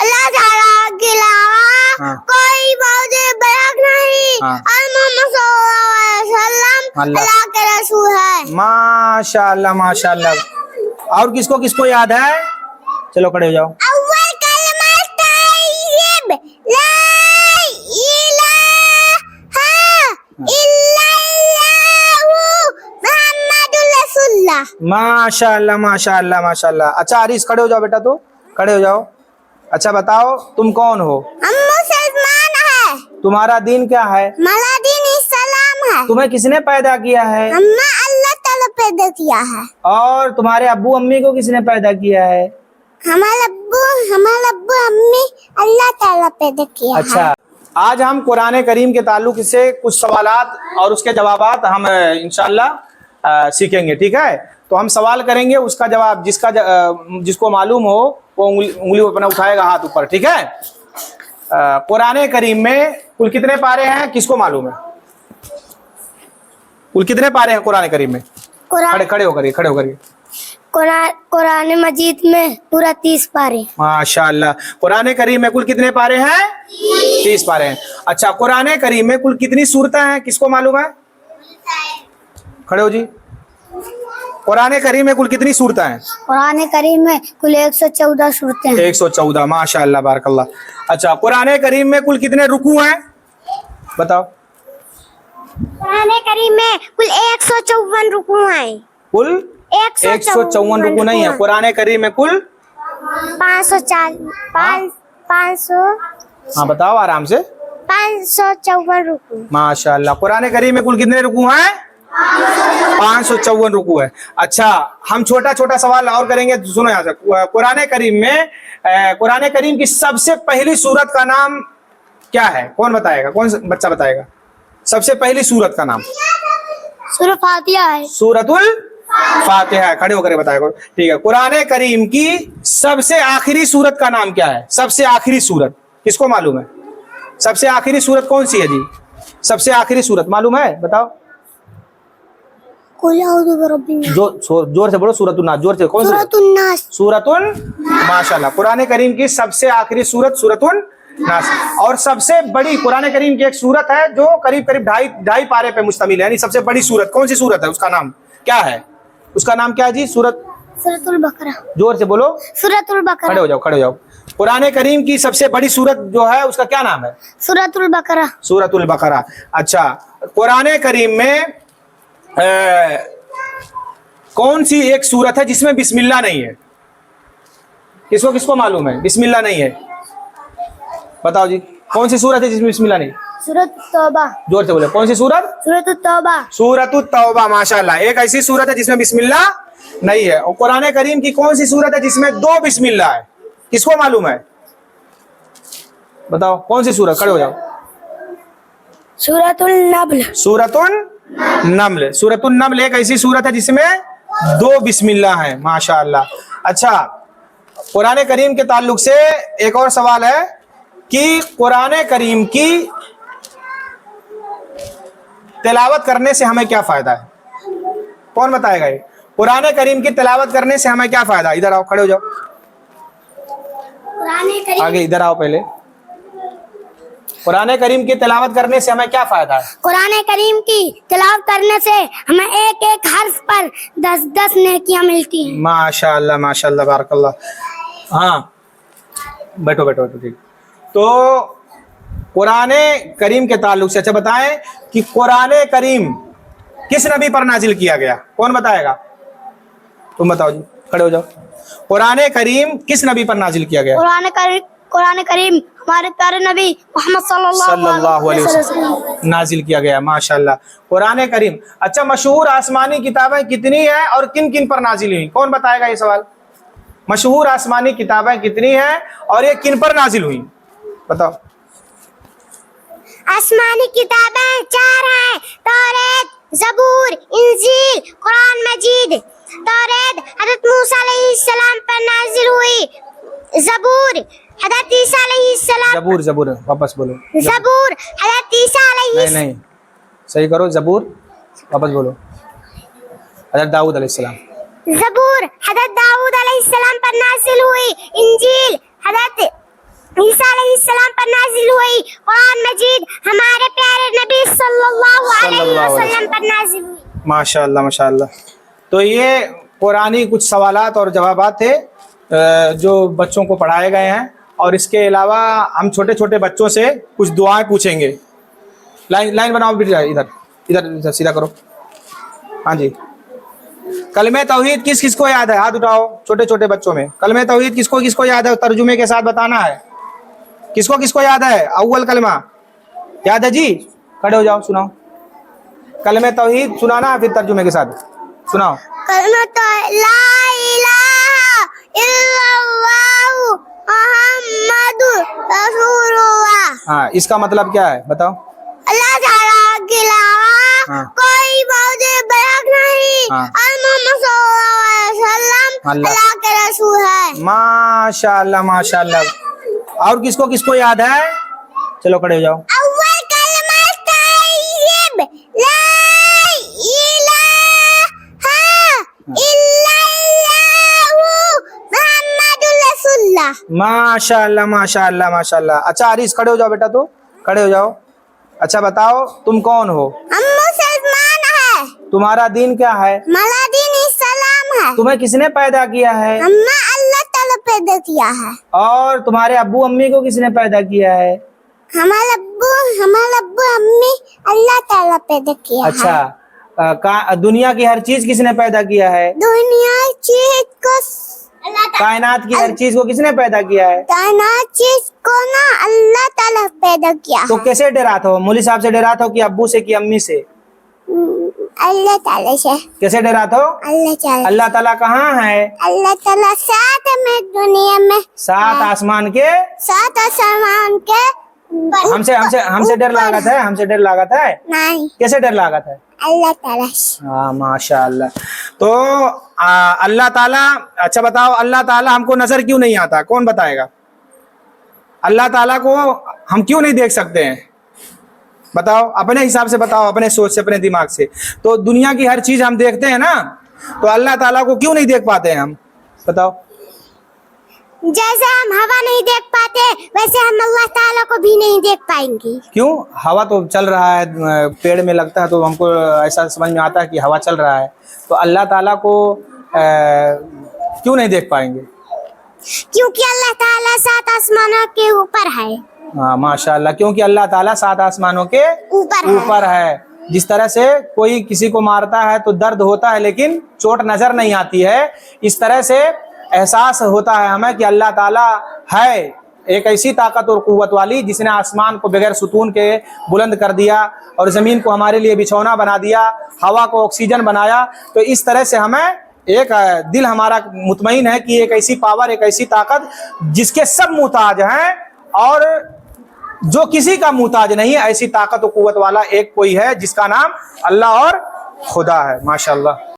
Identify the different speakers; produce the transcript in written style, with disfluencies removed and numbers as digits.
Speaker 1: اللہ تعالیٰ کے علاوہ کوئی معبود برحق نہیں اور محمد صلی اللہ علیہ وسلم اللہ کے رسول ہے.
Speaker 2: ماشاء اللہ ماشاء اللہ. اور کس کو یاد ہے؟ چلو کھڑے ہو جاؤ.
Speaker 1: اول کلمہ طیب لا الہ الا اللہ محمد رسول اللہ.
Speaker 2: ماشاء اللہ ماشاء اللہ ماشاء اللہ. اچھا عریض کھڑے ہو جاؤ بیٹا, تو کھڑے ہو جاؤ. اچھا بتاؤ تم کون ہو؟
Speaker 1: ہم مسلمان ہیں.
Speaker 2: تمہارا دین کیا ہے؟
Speaker 1: ہمارا دین اسلام ہے.
Speaker 2: تمہیں کس نے پیدا کیا ہے؟
Speaker 1: ہمیں اللہ تعالیٰ پیدا کیا ہے.
Speaker 2: اور تمہارے ابو امی کو کس نے پیدا کیا ہے؟
Speaker 1: ہمارے ابو امی اللہ تعالیٰ پیدا کیا ہے.
Speaker 2: اچھا آج ہم قرآن کریم کے تعلق سے کچھ سوالات اور اس کے جوابات ہم انشاءاللہ سیکھیں گے, ٹھیک ہے؟ تو ہم سوال کریں گے, اس کا جواب جس کو معلوم ہو وہ انگلی اپنا اٹھائے گا ہاتھ اوپر, ٹھیک ہے؟ قرآن کریم میں کل کتنے پارے ہیں کس کو معلوم ہے؟ کل کتنے پارے ہیں قرآن کریم میں؟ کھڑے ہو کریے.
Speaker 1: قرآن مجید میں پورا 30 پارے.
Speaker 2: ماشاء اللہ. قرآن کریم میں کل کتنے پارے ہیں؟ 30 پارے ہیں. اچھا قرآن کریم میں کل کتنی سورتیں ہیں کس کو معلوم ہے؟ کھڑے ہو جی. قرآن کریم میں کل کتنی سورتیں ہیں؟
Speaker 1: قرآن کریم میں کل 114 سورتیں ہیں.
Speaker 2: 114. ماشاء اللہ بارک اللہ. اچھا قرآن کریم میں کل کتنے رکوع ہیں بتاؤ؟
Speaker 1: قرآن کریم میں کل 154 رکوع ہیں.
Speaker 2: کل 154 رکوع نہیں ہے. قرآن کریم میں کل
Speaker 1: 500
Speaker 2: ہاں بتاؤ آرام سے.
Speaker 1: 554 رکوع.
Speaker 2: ماشاء اللہ. قرآن کریم میں کل کتنے رکوع ہیں؟ 554 رکوع ہے. اچھا ہم چھوٹا سوال اور کریں گے, سنو یہاں سے. قرآن کریم کی سب سے پہلی سورت کا نام کیا ہے؟ کون بتائے گا؟ کون بچہ بتائے گا سب سے پہلی سورت کا نام؟
Speaker 1: سورۃ فاتحہ ہے.
Speaker 2: سورۃ الفاتحہ. کھڑے ہو کر بتائے گا, ٹھیک ہے؟ قرآن کریم کی سب سے آخری سورت کا نام کیا ہے؟ سب سے آخری سورت کس کو معلوم ہے؟ سب سے آخری سورت کون سی ہے جی؟ سب سے آخری سورت معلوم ہے بتاؤ؟ زور سے بولو. سورۃ الناس. زور سے. کون سی؟
Speaker 1: سورۃ الناس.
Speaker 2: سورۃ ماشاء اللہ. قرآن کریم کی سب سے آخری سورت سورۃ الناس. اور سب سے بڑی قرآن کریم کی ایک سورت ہے جو قریب 2.5 پارے پہ مشتمل ہے, یعنی سب سے بڑی سورت کون سی سورت ہے؟ اس کا نام کیا ہے؟ اس کا نام کیا ہے جی؟ سورۃ
Speaker 1: البقرہ.
Speaker 2: زور سے بولو.
Speaker 1: سورۃ البقرہ.
Speaker 2: کھڑے ہو جاؤ. قرآن کریم کی سب سے بڑی سورت جو ہے اس کا کیا نام ہے؟
Speaker 1: سورۃ البقرہ.
Speaker 2: سورۃ البقرہ. اچھا قرآن کریم میں کون سی ایک سورت ہے جس میں بسم اللہ نہیں ہے؟ کس کو معلوم ہے بسم اللہ نہیں ہے؟ بتاؤ جی. کون سی سورت ہے جس میں بسم اللہ نہیں؟
Speaker 1: سورۃ التوبہ.
Speaker 2: زور سے بولے. کون سی سورت؟
Speaker 1: سورۃ التوبہ.
Speaker 2: سورۃ التوبہ. ماشاء اللہ. ایک ایسی سورت ہے جس میں بسم اللہ نہیں ہے. اور قرآن کریم کی کون سی سورت ہے جس میں 2 بسم اللہ ہے؟ کس کو معلوم ہے بتاؤ؟ کون سی سورت؟ کھڑے ہو جاؤ.
Speaker 1: سورۃ النمل.
Speaker 2: سورۃ النمل. سورۃ النمل ایک ایسی سورت ہے جس میں 2 بسم اللہ ہیں. ماشاء اللہ. اچھا قرآن کریم کے تعلق سے ایک اور سوال ہے کہ قرآن کریم کی تلاوت کرنے سے ہمیں کیا فائدہ ہے؟ کون بتائے گا یہ؟ قرآن کریم کی تلاوت کرنے سے ہمیں کیا فائدہ ہے؟ ادھر آؤ. کھڑے ہو جاؤ. آگے ادھر آؤ پہلے. قرآن کریم کی تلاوت کرنے سے ہمیں کیا فائدہ ہے؟
Speaker 1: قرآن کریم کی تلاوت کرنے سے ہمیں ایک حرف پر 10 نیکیاں ملتی ہیں.
Speaker 2: ماشاء اللہ بارک اللہ. ہاں بیٹھو ٹھیک. تو قرآن کریم کے تعلق سے اچھا بتائیں کہ قرآن کریم کس نبی پر نازل کیا گیا؟ کون بتائے گا؟ تم بتاؤ جی. کھڑے ہو جاؤ. قرآن کریم کس نبی پر نازل کیا گیا؟
Speaker 1: قرآن کریم ہمارے پیارے نبی محمد صلی اللہ علیہ وسلم
Speaker 2: نازل کیا گیا. ماشاء اللہ. قرآن کریم. اچھا مشہور آسمانی کتابیں کتنی ہیں اور کن پر نازل ہوئی؟ کون بتائے گا یہ سوال؟ مشہور آسمانی کتابیں کتنی ہیں اور یہ کن پر نازل ہوئی بتاؤ؟
Speaker 1: آسمانی کتابیں 4 ہیں. توریت، زبور، انجیل، قرآن مجید. توریت حضرت موسیٰ علیہ السلام پر نازل ہوئی. زبور حضرت عیسیٰ علیہ السلام.
Speaker 2: زبور واپس بولو.
Speaker 1: زبور حضرت عیسیٰ علیہ
Speaker 2: نہیں صحیح کرو. زبور واپس بولو. حضرت داؤد علیہ السلام.
Speaker 1: زبور حضرت داؤد علیہ السلام پر نازل ہوئی. انجیل حضرت عیسیٰ علیہ السلام پر نازل ہوئی، قرآن مجید ہمارے پیارے نبی صلی اللہ علیہ وسلم پر نازل ہوئی۔
Speaker 2: ماشاء اللہ ماشاء اللہ۔ تو یہ قرآنی کچھ سوالات اور جوابات تھے جو بچوں کو پڑھائے گئے ہیں، اور اس کے علاوہ ہم چھوٹے چھوٹے بچوں سے کچھ دعائیں پوچھیں گے۔ لائن بناؤ بیٹا، ادھر سیدھا کرو۔ ہاں جی، کلمہ توحید کس کس کو یاد ہے؟ ہاتھ اٹھاؤ چھوٹے چھوٹے بچوں میں۔ کلمہ توحید کس کو یاد ہے؟ ترجمے کے ساتھ بتانا ہے۔ کس کو یاد ہے اول کلمہ؟ یاد ہے جی؟ کھڑے ہو جاؤ، سناؤ کلمہ توحید، سنانا ہے پھر ترجمے کے ساتھ سناؤ۔
Speaker 1: کلمۃ لا الہ الا اللہ محمد رسول اللہ۔
Speaker 2: ہاں، اس کا مطلب کیا ہے بتاؤ؟
Speaker 1: اللہ تعالیٰ کے علاوہ کوئی معبود برحق نہیں، اور محمد صلی اللہ علیہ وسلم اللہ کے رسول ہے۔
Speaker 2: ماشاء اللہ ماشاء اللہ۔ اور کس کو یاد ہے؟ چلو کھڑے ہو جاؤ۔
Speaker 1: اول کلمہ طیب لا الہ الا اللہ محمد رسول اللہ۔
Speaker 2: ماشاء اللہ ماشاء اللہ ماشاء اللہ۔ اچھا عریض کھڑے ہو جاؤ بیٹا، تو کھڑے ہو جاؤ۔ اچھا بتاؤ تم کون ہو؟
Speaker 1: ہم مسلمان ہیں۔
Speaker 2: تمہارا دین کیا ہے؟
Speaker 1: ہمارا دین اسلام ہے۔
Speaker 2: تمہیں کس نے پیدا کیا ہے؟
Speaker 1: ہمیں اللہ تعالیٰ پیدا کیا ہے۔
Speaker 2: اور تمہارے ابو امی کو کس نے پیدا کیا ہے؟
Speaker 1: ہمارا ابو امی اللہ تعالیٰ پیدا کیا ہے۔
Speaker 2: اچھا، دنیا کی ہر چیز کس نے پیدا کیا ہے؟
Speaker 1: دنیا چیز کو
Speaker 2: کائنات کی ہر چیز کو کس نے پیدا کیا ہے؟
Speaker 1: کائنات چیز کو نا اللہ تعالیٰ پیدا کیا
Speaker 2: تو کیسے ڈراتے ہو؟ مولوی صاحب سے ڈراتے ہو کہ ابو سے کہ امی سے؟
Speaker 1: اللہ تعالیٰ سے۔
Speaker 2: کیسے ڈراتے ہو؟
Speaker 1: اللہ تعالیٰ۔
Speaker 2: اللہ تعالیٰ کہاں ہے؟
Speaker 1: اللہ تعالیٰ ساتھ میں دنیا میں،
Speaker 2: 7 آسمان کے،
Speaker 1: 7 آسمان کے
Speaker 2: ہم سے ڈر لاگت ہے؟ ہم سے ڈر لاگت ہے؟
Speaker 1: نہیں،
Speaker 2: کیسے ڈر لاگت ہے؟
Speaker 1: اللہ تعالیٰ سے۔
Speaker 2: ہاں ماشاء اللہ۔ تو اللہ تعالیٰ، اچھا بتاؤ اللہ تعالیٰ ہم کو نظر کیوں نہیں آتا؟ کون بتائے گا؟ اللہ تعالیٰ کو ہم کیوں نہیں دیکھ سکتے ہیں؟ بتاؤ اپنے حساب سے، بتاؤ اپنے سوچ سے، اپنے دماغ سے۔ تو دنیا کی ہر چیز ہم دیکھتے ہیں نا، تو اللہ تعالیٰ کو کیوں نہیں دیکھ پاتے ہیں ہم؟ بتاؤ۔
Speaker 1: جیسے ہم ہوا نہیں دیکھ پاتے ویسے ہم اللہ تعالیٰ کو بھی نہیں دیکھ پائیں گے۔
Speaker 2: کیوں؟ ہوا تو چل رہا ہے، پیڑ میں لگتا ہے تو ہم کو ایسا سمجھ میں آتا ہے کہ ہوا چل رہا ہے، تو اللہ تعالیٰ کو کیوں نہیں دیکھ پائیں گے؟
Speaker 1: کیونکہ اللہ تعالیٰ 7 آسمانوں کے اوپر ہے۔
Speaker 2: ہاں ماشاء اللہ، کیونکہ اللہ تعالیٰ 7 آسمانوں کے اوپر ہے۔ جس طرح سے کوئی کسی کو مارتا ہے تو درد ہوتا ہے لیکن چوٹ نظر نہیں آتی ہے، اس طرح سے احساس ہوتا ہے ہمیں کہ اللہ تعالیٰ ہے ایک ایسی طاقت اور قوت والی جس نے آسمان کو بغیر ستون کے بلند کر دیا، اور زمین کو ہمارے لیے بچھونا بنا دیا، ہوا کو آکسیجن بنایا۔ تو اس طرح سے ہمیں ایک دل ہمارا مطمئن ہے کہ ایک ایسی پاور، ایک ایسی طاقت جس کے سب محتاج ہیں اور جو کسی کا محتاج نہیں، ایسی طاقت و قوت والا ایک کوئی ہے جس کا نام اللہ اور خدا ہے۔ ماشاءاللہ۔